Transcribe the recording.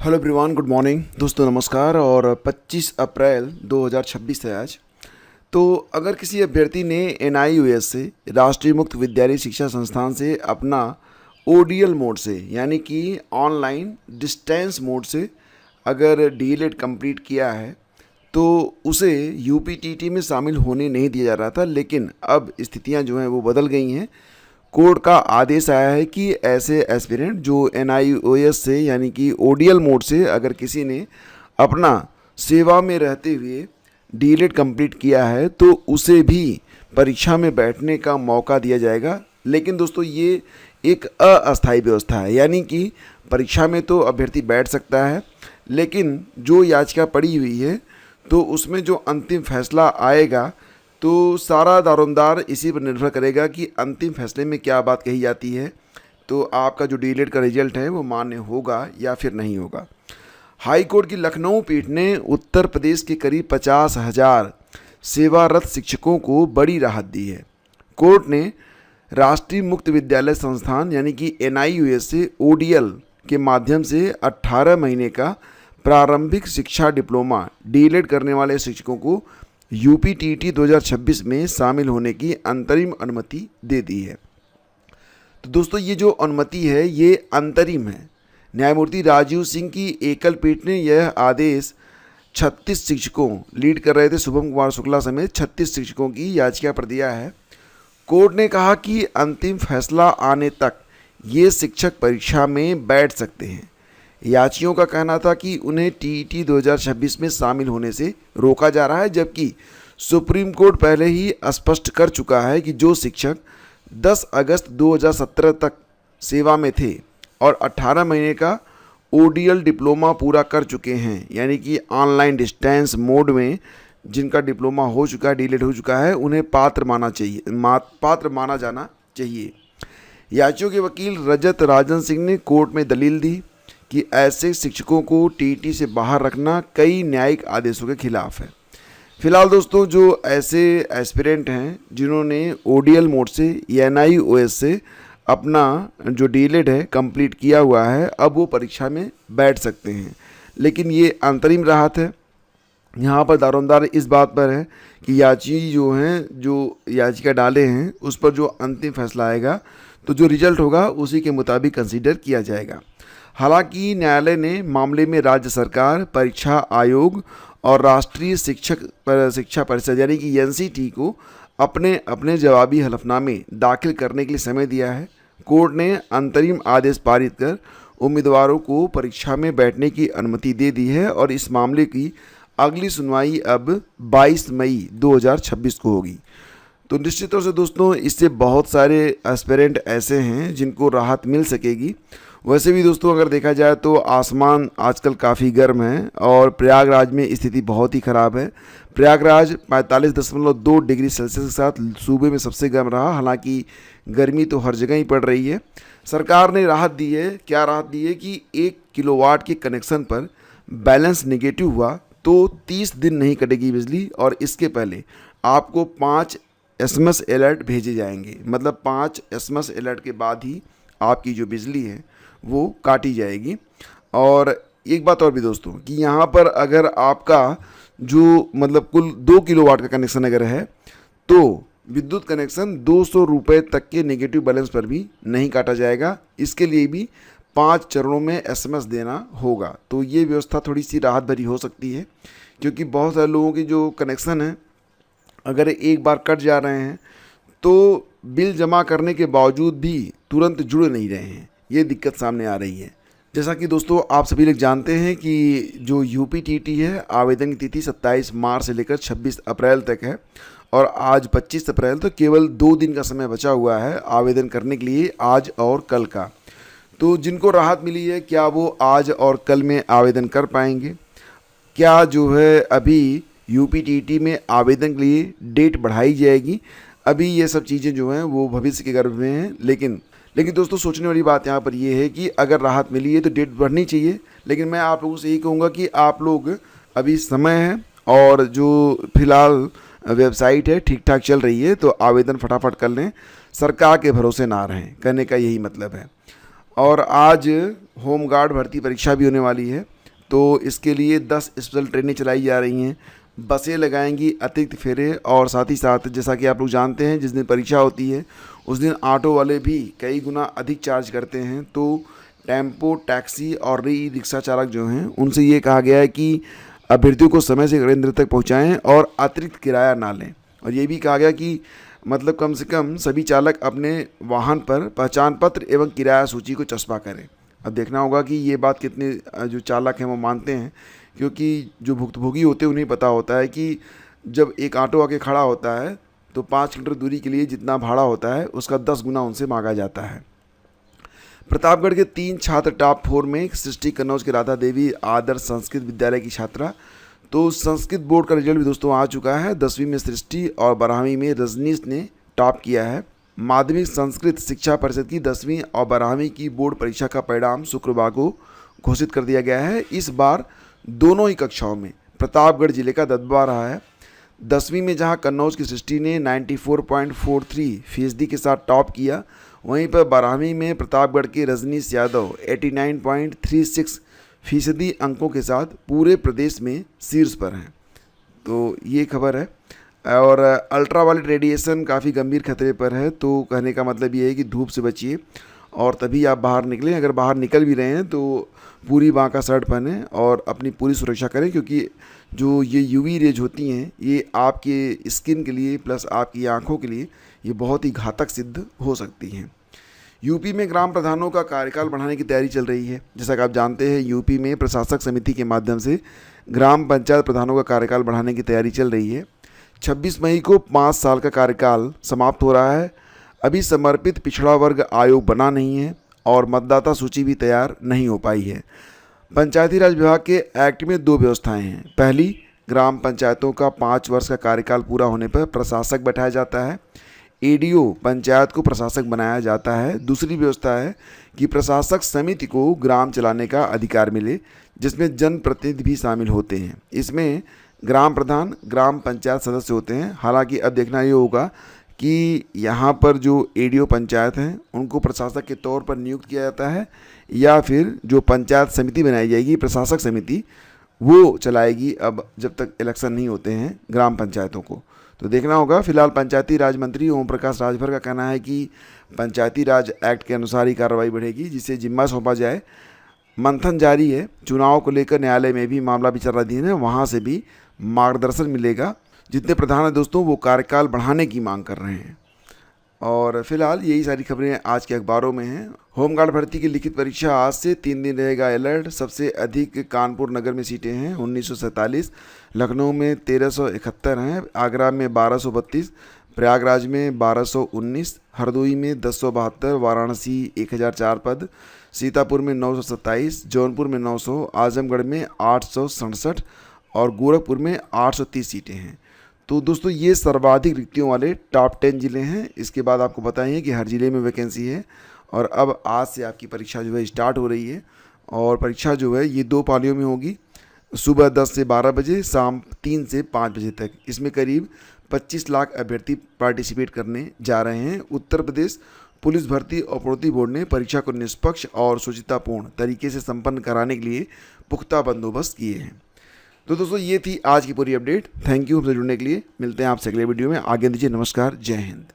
Hello everyone, good morning दोस्तों, नमस्कार। और 25 अप्रैल 2026 है आज। तो अगर किसी अभ्यर्थी ने NIOS से राष्ट्रीय मुक्त विद्यालय शिक्षा संस्थान से अपना ODL मोड से यानी कि ऑनलाइन डिस्टेंस मोड से अगर DELED कंप्लीट किया है तो उसे UPTT में शामिल होने नहीं दिया जा रहा था, लेकिन अब स्थितियां जो हैं वो बदल गई हैं। कोर्ट का आदेश आया है कि ऐसे एस्पिरेंट जो NIOS से यानी कि ODL मोड से अगर किसी ने अपना सेवा में रहते हुए DELED कंप्लीट किया है तो उसे भी परीक्षा में बैठने का मौका दिया जाएगा। लेकिन दोस्तों, ये एक अस्थायी व्यवस्था है, यानी कि परीक्षा में तो अभ्यर्थी बैठ सकता है, लेकिन जो याचिका पड़ी हुई है तो उसमें जो अंतिम फैसला आएगा तो सारा दारोमदार इसी पर निर्भर करेगा कि अंतिम फैसले में क्या बात कही जाती है, तो आपका जो DELED का रिजल्ट है वो मान्य होगा या फिर नहीं होगा। हाई कोर्ट की लखनऊ पीठ ने उत्तर प्रदेश के करीब 50,000 सेवारत शिक्षकों को बड़ी राहत दी है। कोर्ट ने राष्ट्रीय मुक्त विद्यालय संस्थान यानी कि NIOS से ODL के माध्यम से 18 महीने का प्रारंभिक शिक्षा डिप्लोमा DELED करने वाले शिक्षकों को UPTT 2026 में शामिल होने की अंतरिम अनुमति दे दी है। तो दोस्तों, ये जो अनुमति है ये अंतरिम है। न्यायमूर्ति राजीव सिंह की एकल पीठ ने यह आदेश 36 शिक्षकों लीड कर रहे थे शुभम कुमार शुक्ला समेत 36 शिक्षकों की याचिका पर दिया है। कोर्ट ने कहा कि अंतिम फैसला आने तक ये शिक्षक परीक्षा में बैठ सकते हैं। याचियों का कहना था कि उन्हें TET 2026 में शामिल होने से रोका जा रहा है, जबकि सुप्रीम कोर्ट पहले ही स्पष्ट कर चुका है कि जो शिक्षक 10 अगस्त 2017 तक सेवा में थे और 18 महीने का ODL डिप्लोमा पूरा कर चुके हैं, यानी कि ऑनलाइन डिस्टेंस मोड में जिनका डिप्लोमा हो चुका है, DELED हो चुका है, उन्हें पात्र माना जाना चाहिए। याचियों के वकील रजत राजन सिंह ने कोर्ट में दलील दी कि ऐसे शिक्षकों को TET से बाहर रखना कई न्यायिक आदेशों के खिलाफ है। फिलहाल दोस्तों, जो ऐसे एस्पिरेंट हैं जिन्होंने ODL मोड से या NIOS से अपना जो DELED है कंप्लीट किया हुआ है, अब वो परीक्षा में बैठ सकते हैं, लेकिन ये अंतरिम राहत है। यहाँ पर दारोमदार इस बात पर है कि जो याचिका डाले हैं उस पर जो अंतिम फैसला आएगा तो जो रिजल्ट होगा उसी के मुताबिक कंसीडर किया जाएगा। हालांकि न्यायालय ने मामले में राज्य सरकार, परीक्षा आयोग और राष्ट्रीय शिक्षा परिषद यानी कि NCT को अपने जवाबी हलफनामे दाखिल करने के लिए समय दिया है। कोर्ट ने अंतरिम आदेश पारित कर उम्मीदवारों को परीक्षा में बैठने की अनुमति दे दी है और इस मामले की अगली सुनवाई अब 22 मई 2026 को होगी। तो निश्चित तौर से दोस्तों, इससे बहुत सारे एस्पिरेंट ऐसे हैं जिनको राहत मिल सकेगी। वैसे भी दोस्तों, अगर देखा जाए तो आसमान आजकल काफ़ी गर्म है और प्रयागराज में स्थिति बहुत ही ख़राब है। प्रयागराज 45.2 डिग्री सेल्सियस के साथ सूबे में सबसे गर्म रहा। हालांकि गर्मी तो हर जगह ही पड़ रही है। सरकार ने राहत दी है। क्या राहत दी है कि 1 किलोवाट के कनेक्शन पर बैलेंस नेगेटिव हुआ तो 30 दिन नहीं कटेगी बिजली, और इसके पहले आपको 5 SMS अलर्ट भेजे जाएंगे। मतलब 5 SMS अलर्ट के बाद ही आपकी जो बिजली है वो काटी जाएगी। और एक बात और भी दोस्तों कि यहाँ पर अगर आपका जो मतलब कुल 2 किलोवाट का कनेक्शन अगर है तो विद्युत कनेक्शन 200 रुपये तक के नेगेटिव बैलेंस पर भी नहीं काटा जाएगा। इसके लिए भी 5 चरणों में SMS देना होगा। तो ये व्यवस्था थोड़ी सी राहत भरी हो सकती है, क्योंकि बहुत सारे लोगों की जो कनेक्शन है अगर एक बार कट जा रहे हैं तो बिल जमा करने के बावजूद भी तुरंत जुड़ नहीं रहे हैं। ये दिक्कत सामने आ रही है। जैसा कि दोस्तों आप सभी लोग जानते हैं कि जो UPTT है, आवेदन की तिथि 27 मार्च से लेकर 26 अप्रैल तक है और आज 25 अप्रैल, तो केवल 2 दिन का समय बचा हुआ है आवेदन करने के लिए, आज और कल का। तो जिनको राहत मिली है, क्या वो आज और कल में आवेदन कर पाएंगे? क्या जो है अभी UPTT में आवेदन के लिए डेट बढ़ाई जाएगी? अभी ये सब चीज़ें जो हैं वो भविष्य के गर्भ में हैं। लेकिन दोस्तों, सोचने वाली बात यहाँ पर ये है कि अगर राहत मिली है तो डेट बढ़नी चाहिए। लेकिन मैं आप लोगों से यही कहूँगा कि आप लोग अभी समय है और जो फिलहाल वेबसाइट है ठीक ठाक चल रही है, तो आवेदन फटाफट कर लें। सरकार के भरोसे ना रहें, कहने का यही मतलब है। और आज होमगार्ड भर्ती परीक्षा भी होने वाली है, तो इसके लिए 10 स्पेशल ट्रेनें चलाई जा रही हैं, बसें लगाएंगी अतिरिक्त फेरे, और साथ ही साथ जैसा कि आप लोग जानते हैं जिस दिन परीक्षा होती है उस दिन ऑटो वाले भी कई गुना अधिक चार्ज करते हैं। तो टेम्पो, टैक्सी और ई रिक्शा चालक जो हैं उनसे ये कहा गया है कि अभ्यर्थियों को समय से केंद्र तक पहुंचाएं और अतिरिक्त किराया ना लें। और ये भी कहा गया कि मतलब कम से कम सभी चालक अपने वाहन पर पहचान पत्र एवं किराया सूची को चस्पा करें। अब देखना होगा कि ये बात कितने जो चालक हैं वो मानते हैं, क्योंकि जो भुक्तभोगी होते हैं उन्हें पता होता है कि जब एक ऑटो आके खड़ा होता है तो 5 किलोमीटर दूरी के लिए जितना भाड़ा होता है उसका 10 गुना उनसे मांगा जाता है। प्रतापगढ़ के 3 छात्र टॉप 4 में सृष्टि कन्नौज की राधा देवी आदर्श संस्कृत विद्यालय की छात्रा। तो संस्कृत बोर्ड का रिजल्ट भी दोस्तों आ चुका है। 10वीं में सृष्टि और 12वीं में रजनीश ने टॉप किया है। माध्यमिक संस्कृत शिक्षा परिषद की 10वीं और 12वीं की बोर्ड परीक्षा का परिणाम शुक्रवार को घोषित कर दिया गया है। इस बार दोनों ही कक्षाओं में प्रतापगढ़ जिले का दबदबा रहा है। 10वीं में जहां कन्नौज की सृष्टि ने 94.43% के साथ टॉप किया, वहीं पर 12वीं में प्रतापगढ़ के रजनीश यादव 89.36% अंकों के साथ पूरे प्रदेश में शीर्ष पर हैं। तो ये खबर है। और अल्ट्रावायलेट रेडिएशन काफ़ी गंभीर खतरे पर है, तो कहने का मतलब ये है कि धूप से बचिए और तभी आप बाहर निकलें। अगर बाहर निकल भी रहे हैं तो पूरी बाँह का शर्ट पहनें और अपनी पूरी सुरक्षा करें, क्योंकि जो ये यूवी रेज होती हैं ये आपके स्किन के लिए प्लस आपकी आँखों के लिए ये बहुत ही घातक सिद्ध हो सकती हैं। यूपी में ग्राम प्रधानों का कार्यकाल बढ़ाने की तैयारी चल रही है। जैसा कि आप जानते हैं यूपी में प्रशासक समिति के माध्यम से ग्राम पंचायत प्रधानों का कार्यकाल बढ़ाने की तैयारी चल रही है। 26 मई को 5 साल का कार्यकाल समाप्त हो रहा है। अभी समर्पित पिछड़ा वर्ग आयोग बना नहीं है और मतदाता सूची भी तैयार नहीं हो पाई है। पंचायती राज विभाग के एक्ट में 2 व्यवस्थाएं हैं। पहली, ग्राम पंचायतों का 5 वर्ष का कार्यकाल पूरा होने पर प्रशासक बैठाया जाता है, एडीओ पंचायत को प्रशासक बनाया जाता है। दूसरी व्यवस्था है कि प्रशासक समिति को ग्राम चलाने का अधिकार मिले, जिसमें जनप्रतिनिधि भी शामिल होते हैं। इसमें ग्राम प्रधान ग्राम पंचायत सदस्य होते हैं। हालांकि अब देखना ये होगा कि यहाँ पर जो एडीओ पंचायत हैं उनको प्रशासक के तौर पर नियुक्त किया जाता है या फिर जो पंचायत समिति बनाई जाएगी प्रशासक समिति वो चलाएगी, अब जब तक इलेक्शन नहीं होते हैं ग्राम पंचायतों को। तो देखना होगा। फिलहाल पंचायती राज मंत्री ओम प्रकाश राजभर का कहना है कि पंचायती राज एक्ट के अनुसार ही कार्रवाई बढ़ेगी, जिसे जिम्मा सौंपा जाए। मंथन जारी है। चुनाव को लेकर न्यायालय में भी मामला विचाराधीन है, वहाँ से भी मार्गदर्शन मिलेगा। जितने प्रधान हैं दोस्तों वो कार्यकाल बढ़ाने की मांग कर रहे हैं। और फिलहाल यही सारी खबरें आज के अखबारों में हैं। होमगार्ड भर्ती की लिखित परीक्षा आज से 3 दिन रहेगा अलर्ट। सबसे अधिक कानपुर नगर में सीटें हैं 1947, लखनऊ में 1371 हैं, आगरा में 1232, प्रयागराज में 1219, हरदोई में 1072, वाराणसी 1004 पद, सीतापुर में 927, जौनपुर में 900, आजमगढ़ में 867 और गोरखपुर में 830 सीटें हैं। तो दोस्तों ये सर्वाधिक रिक्तियों वाले टॉप 10 ज़िले हैं। इसके बाद आपको बताएंगे कि हर ज़िले में वैकेंसी है। और अब आज से आपकी परीक्षा जो है स्टार्ट हो रही है और परीक्षा जो है ये 2 पालियों में होगी, सुबह 10 से 12 बजे, शाम 3 से 5 बजे तक। इसमें करीब 25 लाख अभ्यर्थी पार्टिसिपेट करने जा रहे हैं। उत्तर प्रदेश पुलिस भर्ती और प्रोन्नति बोर्ड ने परीक्षा को निष्पक्ष और शुचितापूर्ण तरीके से संपन्न कराने के लिए पुख्ता बंदोबस्त किए हैं। तो दोस्तों ये थी आज की पूरी अपडेट। थैंक यू हमसे जुड़ने के लिए। मिलते हैं आपसे अगले वीडियो में। आगे दीजिए। नमस्कार। जय हिंद।